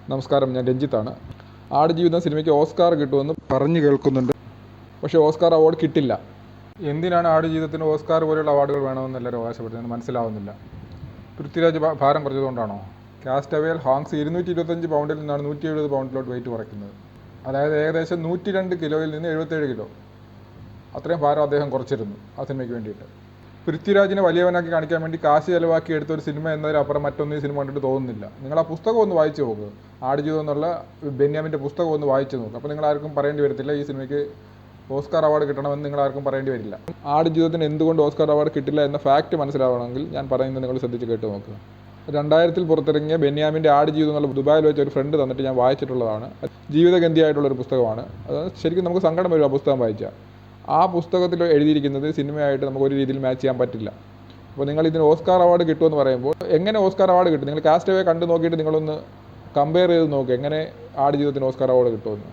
നമസ്കാരം, ഞാൻ രഞ്ജിത്താണ്. ആടുജീവിതം സിനിമയ്ക്ക് ഓസ്കാർ കിട്ടുമെന്ന് പറഞ്ഞു കേൾക്കുന്നുണ്ട്. പക്ഷേ ഓസ്കാർ അവാർഡ് കിട്ടില്ല. എന്തിനാണ് ആടുജീവിതത്തിന് ഓസ്കാർ പോലെയുള്ള അവാർഡുകൾ വേണമെന്ന് എല്ലാവരും അവകാശപ്പെടുന്നത് മനസ്സിലാവുന്നില്ല. പൃഥ്വിരാജ് ഭാരം കുറച്ചതുകൊണ്ടാണോ? കാസ്റ്റവേയിൽ ഹാങ്സ് 225 പൗണ്ടിൽ നിന്നാണ് 170 പൗണ്ടിലോട്ട് വെയിറ്റ് കുറയ്ക്കുന്നത്. അതായത് ഏകദേശം 102 കിലോയിൽ നിന്ന് 77 കിലോ. അത്രയും ഭാരം അദ്ദേഹം കുറച്ചിരുന്നു ആ സിനിമയ്ക്ക് വേണ്ടിയിട്ട്. പൃഥ്വിരാജിനെ വലിയവനാക്കി കാണിക്കാൻ വേണ്ടി കാശ് ചിലവാക്കി എടുത്ത ഒരു സിനിമ എന്നതിനപ്പുറം മറ്റൊന്നും ഈ സിനിമ കണ്ടിട്ട് തോന്നുന്നില്ല. നിങ്ങൾ ആ പുസ്തകം ഒന്ന് വായിച്ചു നോക്കുക. ആടുജീവിതം എന്നുള്ള ബെന്യാമിൻ്റെ പുസ്തകം ഒന്ന് വായിച്ചു നോക്കുക. അപ്പോൾ നിങ്ങൾ ആർക്കും പറയേണ്ടി വരത്തില്ല ഈ സിനിമയ്ക്ക് ഓസ്കാർ അവാർഡ് കിട്ടണമെന്ന് നിങ്ങൾ ആർക്കും പറയേണ്ടി വരില്ല. ആടുജീവിതത്തിന് എന്തുകൊണ്ട് ഓസ്കാർ അവാർഡ് കിട്ടില്ല എന്ന ഫാക്റ്റ് മനസ്സിലാവണമെങ്കിൽ ഞാൻ പറയുന്നത് നിങ്ങൾ ശ്രദ്ധിച്ച് കേട്ട് നോക്കുക. 2000 പുറത്തിറങ്ങിയ ബെന്യാമിൻ്റെ ആടുജീവിതം എന്നുള്ള ദുബായിൽ വെച്ച് ഒരു ഫ്രണ്ട് തന്നിട്ട് ഞാൻ വായിച്ചിട്ടുള്ളതാണ്. ജീവിതഗന്ധിയായിട്ടുള്ളൊരു പുസ്തകമാണ്. അത് ശരിക്കും നമുക്ക് സങ്കടം വരും ആ പുസ്തകം വായിച്ചാൽ. ആ പുസ്തകത്തിൽ എഴുതിയിരിക്കുന്നത് സിനിമയായിട്ട് നമുക്ക് ഒരു രീതിയിൽ മാച്ച് ചെയ്യാൻ പറ്റില്ല. അപ്പോൾ നിങ്ങൾ ഇതിന് ഓസ്കാർ അവാർഡ് കിട്ടുമെന്ന് പറയുമ്പോൾ എങ്ങനെ ഓസ്കാർ അവാർഡ് കിട്ടും? നിങ്ങൾ കാസ്റ്റവേ കണ്ടു നോക്കിയിട്ട് നിങ്ങളൊന്ന് കമ്പയർ ചെയ്ത് നോക്കുക എങ്ങനെ ആടുജീവിതത്തിന് ഓസ്കാർ അവാർഡ് കിട്ടുമെന്ന്.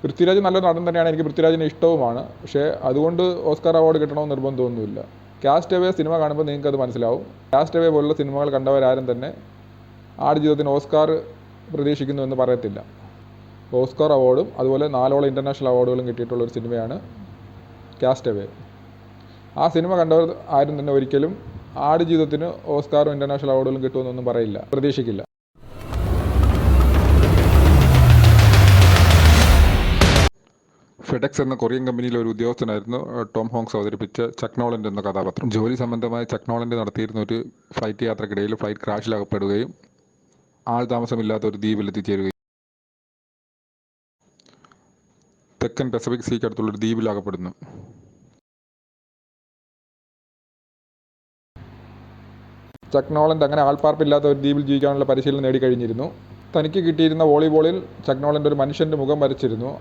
പൃഥ്വിരാജ് നല്ലൊരു നടൻ തന്നെയാണ്, എനിക്ക് പൃഥ്വിരാജിനെ ഇഷ്ടവുമാണ്. പക്ഷേ അതുകൊണ്ട് ഓസ്കാർ അവാർഡ് കിട്ടണമെന്ന് നിർബന്ധമൊന്നുമില്ല. കാസ്റ്റവേ സിനിമ കാണുമ്പോൾ നിങ്ങൾക്കത് മനസ്സിലാവും. കാസ്റ്റവേ പോലുള്ള സിനിമകൾ കണ്ടവരാരും തന്നെ ആടുജീവിതത്തിന് ഓസ്കാർ പ്രതീക്ഷിക്കുന്നു എന്ന് പറയത്തില്ല. ഓസ്കാർ അവാർഡും അതുപോലെ 4 ഇൻ്റർനാഷണൽ അവാർഡുകളും കിട്ടിയിട്ടുള്ളൊരു സിനിമയാണ് കാസ്റ്റവേ. ആ സിനിമ കണ്ടവർ ആരും തന്നെ ഒരിക്കലും ആടുജീവിതത്തിന് ഓസ്കാറും ഇൻ്റർനാഷണൽ അവാർഡുകളും കിട്ടുമെന്നൊന്നും പറയില്ല, പ്രതീക്ഷിക്കില്ല. ഫെഡെക്സ് എന്ന കൊറിയൻ കമ്പനിയിലെ ഒരു ഉദ്യോഗസ്ഥനായിരുന്നു ടോം ഹാങ്ക്സ് അവതരിപ്പിച്ച ചക്ക് നോളൻഡ് എന്ന കഥാപാത്രം. ജോലി സംബന്ധമായി ചക്ക് നോളൻഡ് നടത്തിയിരുന്ന ഒരു ഫ്ലൈറ്റ് യാത്രക്കിടയിൽ ഫ്ലൈറ്റ് ക്രാഷിലകപ്പെടുകയും ആൾ താമസമില്ലാത്ത ഒരു ദ്വീപിൽ എത്തിച്ചേരുകയും തെക്കൻ പസഫിക് സീക്കടുത്തുള്ളൊരു ദ്വീപിലകപ്പെടുന്നു. ചക്ക് നോളൻഡ് അങ്ങനെ ആൾപ്പാർപ്പില്ലാത്ത ഒരു ദ്വീപിൽ ജീവിക്കാനുള്ള പരിശീലനം നേടിക്കഴിഞ്ഞിരുന്നു. തനിക്ക് കിട്ടിയിരുന്ന വോളിബോളിൽ ചക്ക് നോളൻഡ് ഒരു മനുഷ്യൻ്റെ മുഖം വരച്ചിരുന്നു.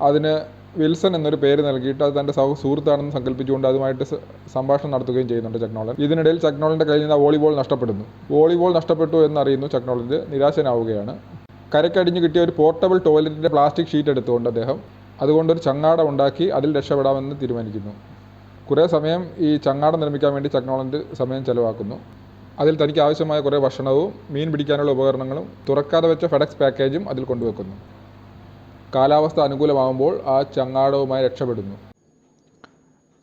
അതിന് വിൽസൺ എന്നൊരു പേര് നൽകിയിട്ട് അത് തൻ്റെ സുഹൃത്താണെന്ന് സങ്കല്പിച്ചുകൊണ്ട് അതുമായിട്ട് സംഭാഷണം നടത്തുകയും ചെയ്യുന്നുണ്ട് ചക്ക് നോളൻഡ്. ഇതിനിടയിൽ ചക്ക് നോളൻ്റെ കയ്യിൽ നിന്ന് വോളിബോൾ നഷ്ടപ്പെടുന്നു. വോളിബോൾ നഷ്ടപ്പെട്ടു എന്നറിയുന്നു ചക്ക് നോളൻഡ്. നിരാശനാവുകയാണ്. കരക്കടിഞ്ഞ് കിട്ടിയ ഒരു പോർട്ടബിൾ ടോയ്ലറ്റിൻ്റെ പ്ലാസ്റ്റിക് ഷീറ്റ് എടുത്തുകൊണ്ട് അദ്ദേഹം അതുകൊണ്ടൊരു ചങ്ങാടം ഉണ്ടാക്കി അതിൽ രക്ഷപ്പെടാമെന്ന് തീരുമാനിക്കുന്നു. കുറേ സമയം ഈ ചങ്ങാടം നിർമ്മിക്കാൻ വേണ്ടി ചക്ക് നോളൻഡ് സമയം ചെലവാക്കുന്നു. അതിൽ തനിക്ക് ആവശ്യമായ കുറേ ഭക്ഷണവും മീൻ പിടിക്കാനുള്ള ഉപകരണങ്ങളും തുറക്കാതെ വെച്ച ഫെഡെക്സ് പാക്കേജും അതിൽ കൊണ്ടുവെക്കുന്നു. കാലാവസ്ഥ അനുകൂലമാകുമ്പോൾ ആ ചങ്ങാടവുമായി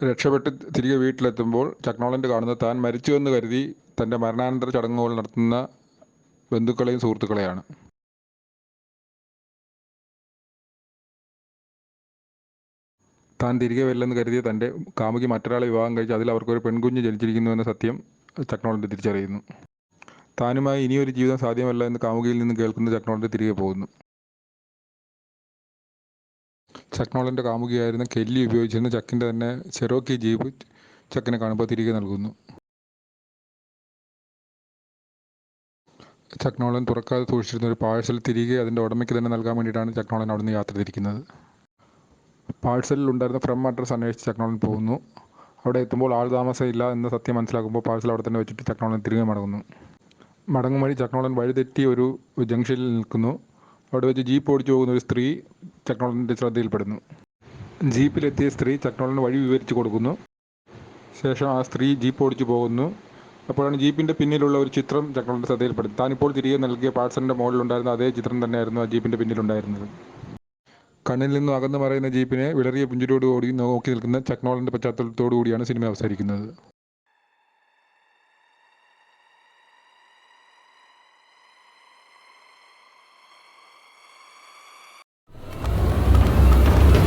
രക്ഷപ്പെട്ട് തിരികെ വീട്ടിലെത്തുമ്പോൾ ചക്ക് നോളൻഡ് കാണുന്നത് താൻ മരിച്ചുവെന്ന് കരുതി തൻ്റെ മരണാനന്തര ചടങ്ങുകൾ നടത്തുന്ന ബന്ധുക്കളെയും സുഹൃത്തുക്കളെയാണ്. താൻ തിരികെ വരില്ലെന്ന് കരുതിയ തൻ്റെ കാമുകി മറ്റൊരാളെ വിവാഹം കഴിച്ച് അതിൽ അവർക്കൊരു പെൺകുഞ്ഞ് ജനിച്ചിരിക്കുന്നു എന്ന സത്യം ചക്ക് നോളൻഡ് തിരിച്ചറിയുന്നു. താനുമായി ഇനിയൊരു ജീവിതം സാധ്യമല്ല എന്ന് കാമുകിയിൽ നിന്ന് കേൾക്കുന്ന ചക്ക് നോളൻഡ് തിരികെ പോകുന്നു. ചക്ക് നോളൻ്റെ കാമുകിയായിരുന്ന കെല്ലി ഉപയോഗിച്ചിരുന്ന ചക്കിൻ്റെ തന്നെ ചെറോക്കി ജീപ്പ് ചക്കിനെ കാണുമ്പോൾ തിരികെ നൽകുന്നു. ചക്ക് നോളൻ തുറക്കാതെ സൂക്ഷിച്ചിരുന്ന ഒരു പാഴ്സൽ തിരികെ അതിൻ്റെ ഉടമയ്ക്ക് തന്നെ നൽകാൻ വേണ്ടിയിട്ടാണ് ചക്ക് നോളൻ അവിടെ നിന്ന് യാത്ര തിരിക്കുന്നത്. പാഴ്സലിൽ ഉണ്ടായിരുന്ന ഫ്രം അഡ്രസ് അന്വേഷിച്ച് ചക്ക് നോളൻ പോകുന്നു. അവിടെ എത്തുമ്പോൾ ആൾ താമസമില്ല എന്ന സത്യം മനസ്സിലാക്കുമ്പോൾ പാഴ്സൽ അവിടെ തന്നെ വെച്ചിട്ട് ചക്ക് നോളൻ തിരികെ മടങ്ങും വഴി ചക്ക് നോളൻ വഴിതെറ്റി ഒരു ജംഗ്ഷനിൽ നിൽക്കുന്നു. അവിടെ വെച്ച് ജീപ്പ് ഓടിച്ചു പോകുന്ന ഒരു സ്ത്രീ ചക്ക് നോളൻ്റെ ശ്രദ്ധയിൽപ്പെടുന്നു. ജീപ്പിലെത്തിയ സ്ത്രീ ചക്ക് നോളന് വഴി വിവരിച്ചു കൊടുക്കുന്നു. ശേഷം ആ സ്ത്രീ ജീപ്പ് ഓടിച്ചു പോകുന്നു. അപ്പോഴാണ് ജീപ്പിൻ്റെ പിന്നിലുള്ള ഒരു ചിത്രം ചക്ക് നോളൻ്റെ ശ്രദ്ധയിൽപ്പെടുന്നത്. താനിപ്പോൾ തിരികെ നൽകിയ പാഴ്സലിൻ്റെ മുകളിലുണ്ടായിരുന്ന അതേ ചിത്രം തന്നെയായിരുന്നു ആ ജീപ്പിൻ്റെ പിന്നിലുണ്ടായിരുന്നത്. കണ്ണിൽ നിന്നും അകന്നു മറയുന്ന ജീപ്പിനെ വിളറിയ പുഞ്ചിരിയോടുകൂടി നോക്കി നിൽക്കുന്ന ചക്ക് നോളൻ്റെ പശ്ചാത്തലത്തോടു കൂടിയാണ് സിനിമ അവസാനിക്കുന്നത്.